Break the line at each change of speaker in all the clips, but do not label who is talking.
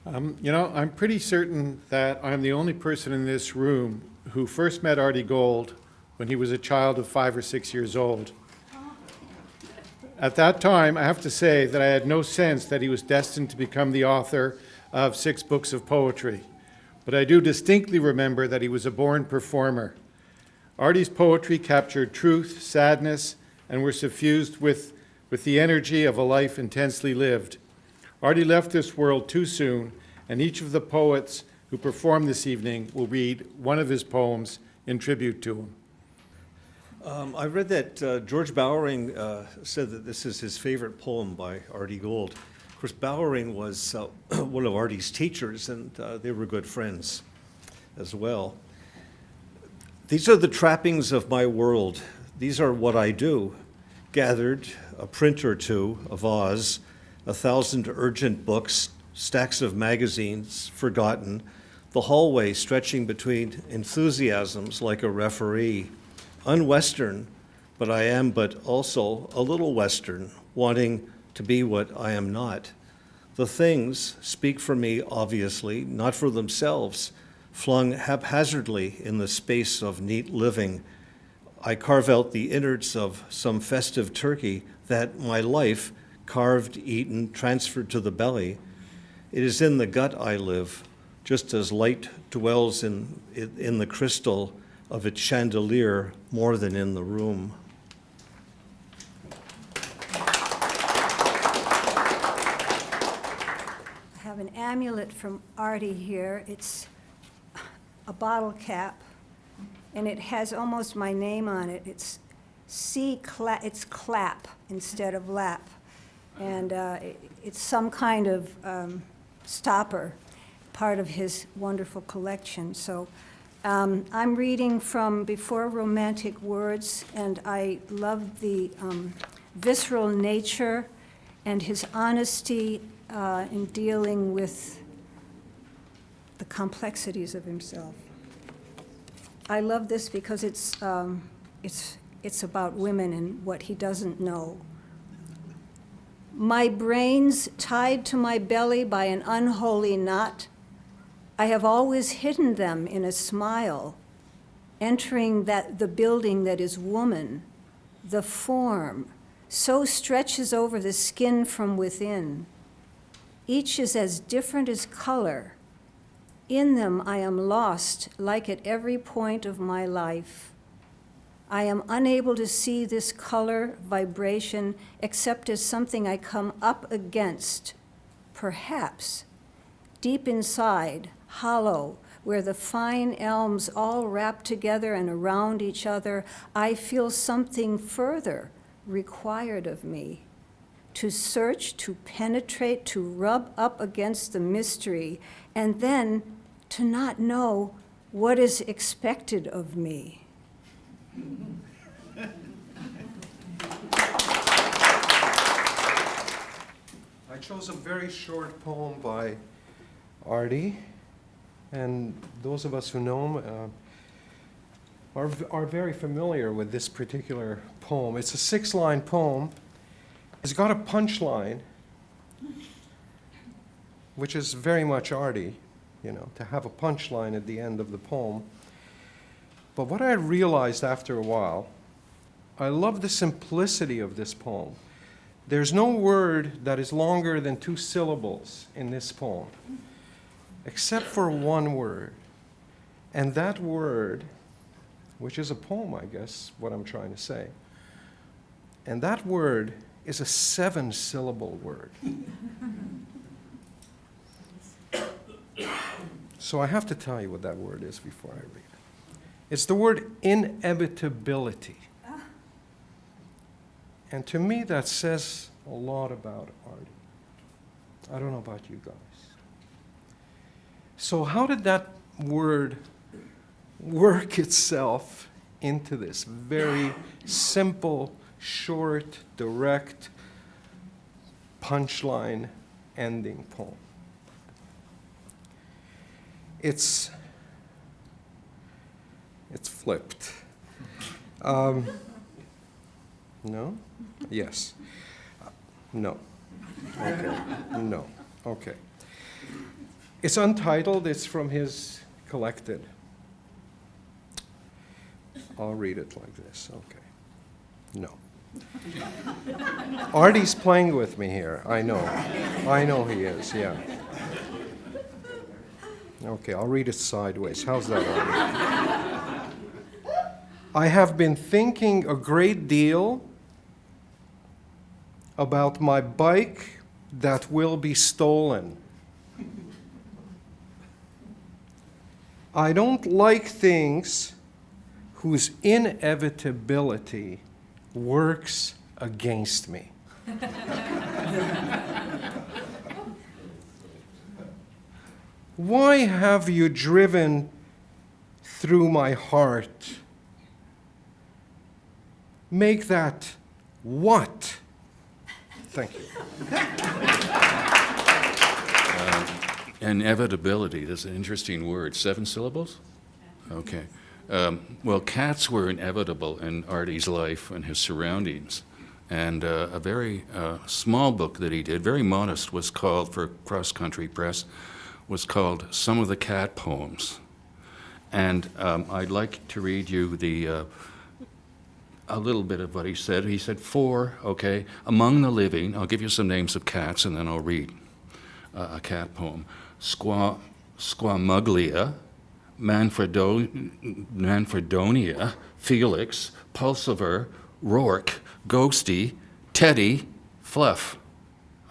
I'm pretty certain that I'm the only person in this room who first met Artie Gold when he was a child of 5 or 6 years old. At that time, I have to say that I had no sense that he was destined to become the author of 6 books of poetry. But I do distinctly remember that he was a born performer. Artie's poetry captured truth, sadness, and were suffused with the energy of a life intensely lived. Artie left this world too soon, and each of the poets who perform this evening will read one of his poems in tribute to him.
I read that George Bowering said that this is his favorite poem by Artie Gold. Of course, Bowering was one of Artie's teachers, and they were good friends as well. These are the trappings of my world. These are what I do. Gathered, a print or two, a vase, 1,000 urgent books, stacks of magazines, forgotten, the hallway stretching between enthusiasms like a referee. Un-Western, but I am but also a little Western, wanting to be what I am not. The things speak for me, obviously, not for themselves, flung haphazardly in the space of neat living. I carve out the innards of some festive turkey that my life, carved, eaten, transferred to the belly. It is in the gut I live, just as light dwells in the crystal of its chandelier more than in the room.
I have an amulet from Artie here. It's a bottle cap, and it has almost my name on it. It's it's clap instead of lap. And it's some kind of stopper, part of his wonderful collection. So I'm reading from Before Romantic Words, and I love the visceral nature and his honesty in dealing with the complexities of himself. I love this because it's about women and what he doesn't know. My brains tied to my belly by an unholy knot, I have always hidden them in a smile, entering the building that is woman. The form so stretches over the skin from within. Each is as different as color. In them I am lost, like at every point of my life. I am unable to see this color vibration except as something I come up against, perhaps, deep inside, hollow, where the fine elms all wrap together and around each other, I feel something further required of me. To search, to penetrate, to rub up against the mystery, and then to not know what is expected of me.
I chose a very short poem by Artie, and those of us who know him are very familiar with this particular poem. It's a 6-line poem. It's got a punchline, which is very much Artie, to have a punchline at the end of the poem. But what I realized after a while, I love the simplicity of this poem. There's no word that is longer than 2 syllables in this poem, except for one word. And that word, which is a poem, I guess, what I'm trying to say, and that word is a 7-syllable word. So I have to tell you what that word is before I read it. It's the word inevitability. And to me, that says a lot about Artie. I don't know about you guys. So how did that word work itself into this very simple, short, direct, punchline ending poem? It's flipped. No? Yes. No. Okay. No. Okay. It's untitled, it's from his collected. I'll read it like this, okay. No. Artie's playing with me here, I know. I know he is, yeah. Okay, I'll read it sideways. How's that, Artie? I have been thinking a great deal about my bike that will be stolen. I don't like things whose inevitability works against me. Why have you driven through my heart? Make that what? Thank you.
Inevitability, that's an interesting word. 7 syllables? Okay. Well, cats were inevitable in Artie's life and his surroundings. And a very small book that he did, very modest, was called, for Cross Country Press, was called Some of the Cat Poems. And I'd like to read you a little bit of what he said. He said 4, okay, among the living, I'll give you some names of cats and then I'll read a cat poem. Squamuglia, Manfredonia, Felix, Pulsiver, Rourke, Ghosty, Teddy, Fluff.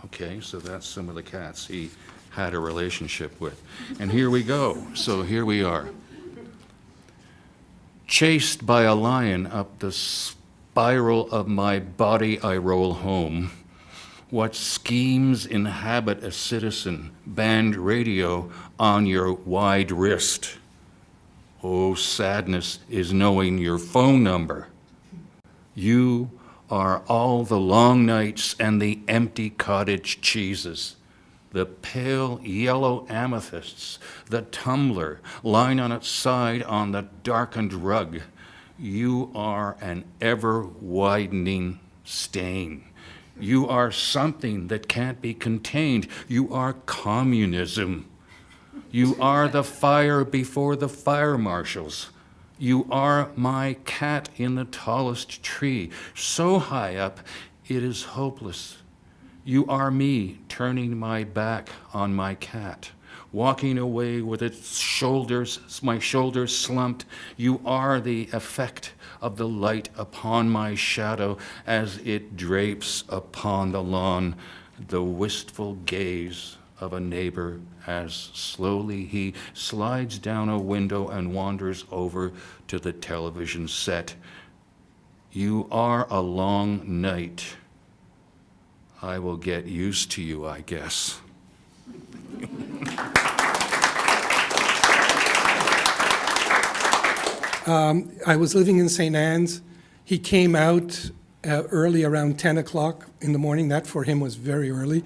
Okay, so that's some of the cats he had a relationship with. And here we go. So here we are. Chased by a lion up the spiral of my body I roll home. What schemes inhabit a citizen? Band radio on your wide wrist. Oh, sadness is knowing your phone number. You are all the long nights and the empty cottage cheeses, the pale yellow amethysts, the tumbler lying on its side on the darkened rug. You are an ever-widening stain. You are something that can't be contained. You are communism. You are the fire before the fire marshals. You are my cat in the tallest tree, so high up it is hopeless. You are me turning my back on my cat, walking away with my shoulders slumped. You are the effect of the light upon my shadow as it drapes upon the lawn, the wistful gaze of a neighbor as slowly he slides down a window and wanders over to the television set. You are a long night. I will get used to you, I guess.
I was living in St. Anne's. He came out early, around 10 o'clock in the morning. That for him was very early.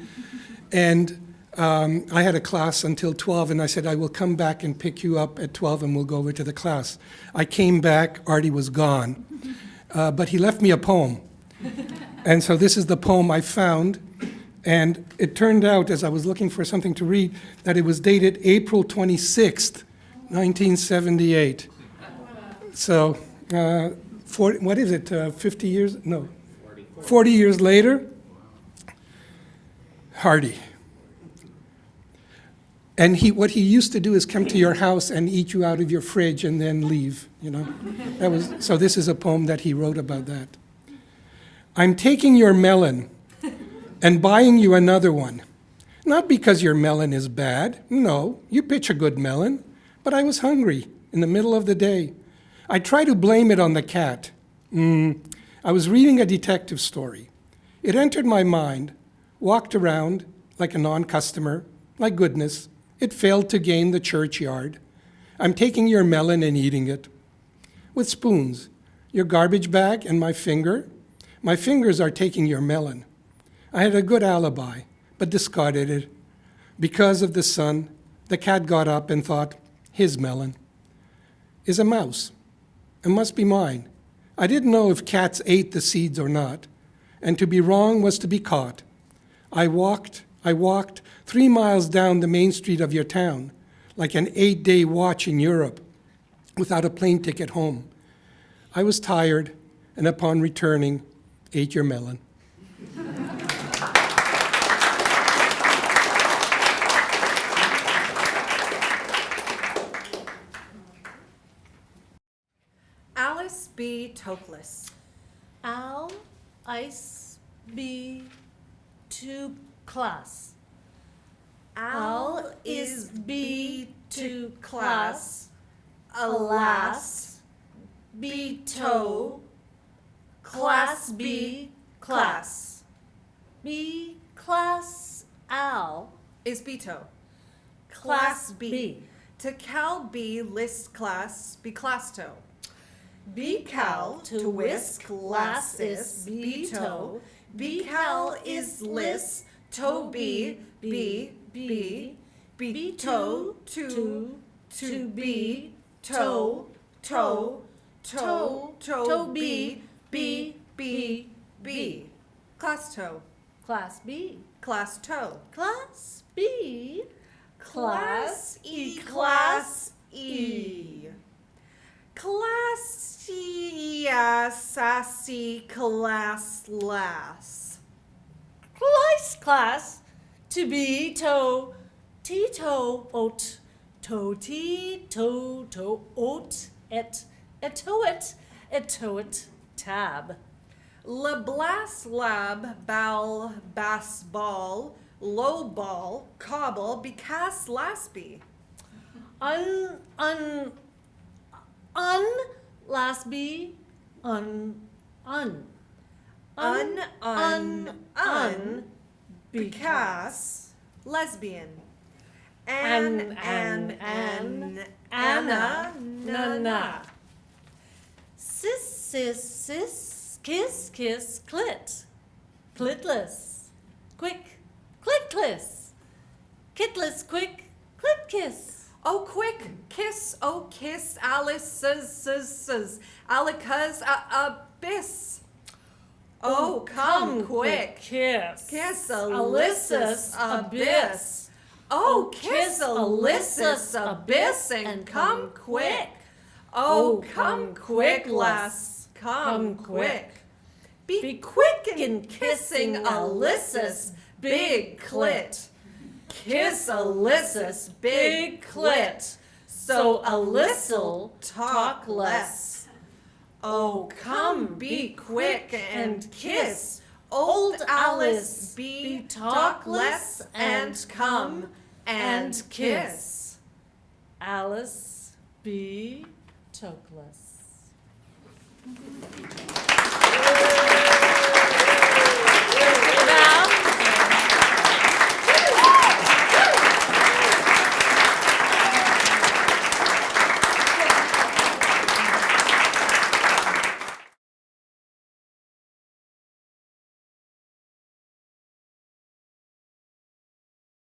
And I had a class until 12, and I said, I will come back and pick you up at 12, and we'll go over to the class. I came back, Artie was gone. But he left me a poem. And so this is the poem I found. And it turned out, as I was looking for something to read, that it was dated April 26th, 1978. So, 50 years? No, 40 years later, Artie. And what he used to do is come to your house and eat you out of your fridge and then leave, you know. So this is a poem that he wrote about that. I'm taking your melon and buying you another one. Not because your melon is bad. No, you pitch a good melon. But I was hungry in the middle of the day. I try to blame it on the cat. I was reading a detective story. It entered my mind, walked around like a non-customer, like goodness. It failed to gain the churchyard. I'm taking your melon and eating it. With spoons, your garbage bag and my finger. My fingers are taking your melon. I had a good alibi, but discarded it. Because of the sun, the cat got up and thought, his melon is a mouse. It must be mine. I didn't know if cats ate the seeds or not, and to be wrong was to be caught. I walked, I walked 3 miles down the main street of your town, like an 8-day watch in Europe, without a plane ticket home. I was tired, and upon returning, ate your melon.
Alice B. Toklas.
Al Ice B to class.
Al is B to class.
Alas,
B toe. Class B class.
B class Al
Is B toe.
class B.
To Cal B list class B class toe. B cal to whisk lasses B toe. B cal is list toe B B B B toe to B toe toe toe B B B B class toe.
Class B.
Class toe.
Class B.
Class E. Class E. Classy, sassy, class, lass.
Class to be toe oat toe oat et toet tab.
Le blas lab, bal, bass ball, low ball, cobble, becas lasby.
Last B un
Becas, lesbian.
Anna,
na.
Sis, kiss, clitless, quick, clitless, kitless, quick, clit kiss.
Oh, quick, kiss, oh, kiss, Alice, Alicas, abyss. Oh, come quick.
Kiss.
Kiss Alyssus abyss. Oh, kiss Alyssus abyss and come quick. Oh, come quick, lass, come quick. Be quick in kissing Alyssus big clit. Kiss Alyssus big clit, so Alyssa'll talk less. Oh, come be quick and kiss old Alice be talk less and come and kiss.
Alice B. Tokless.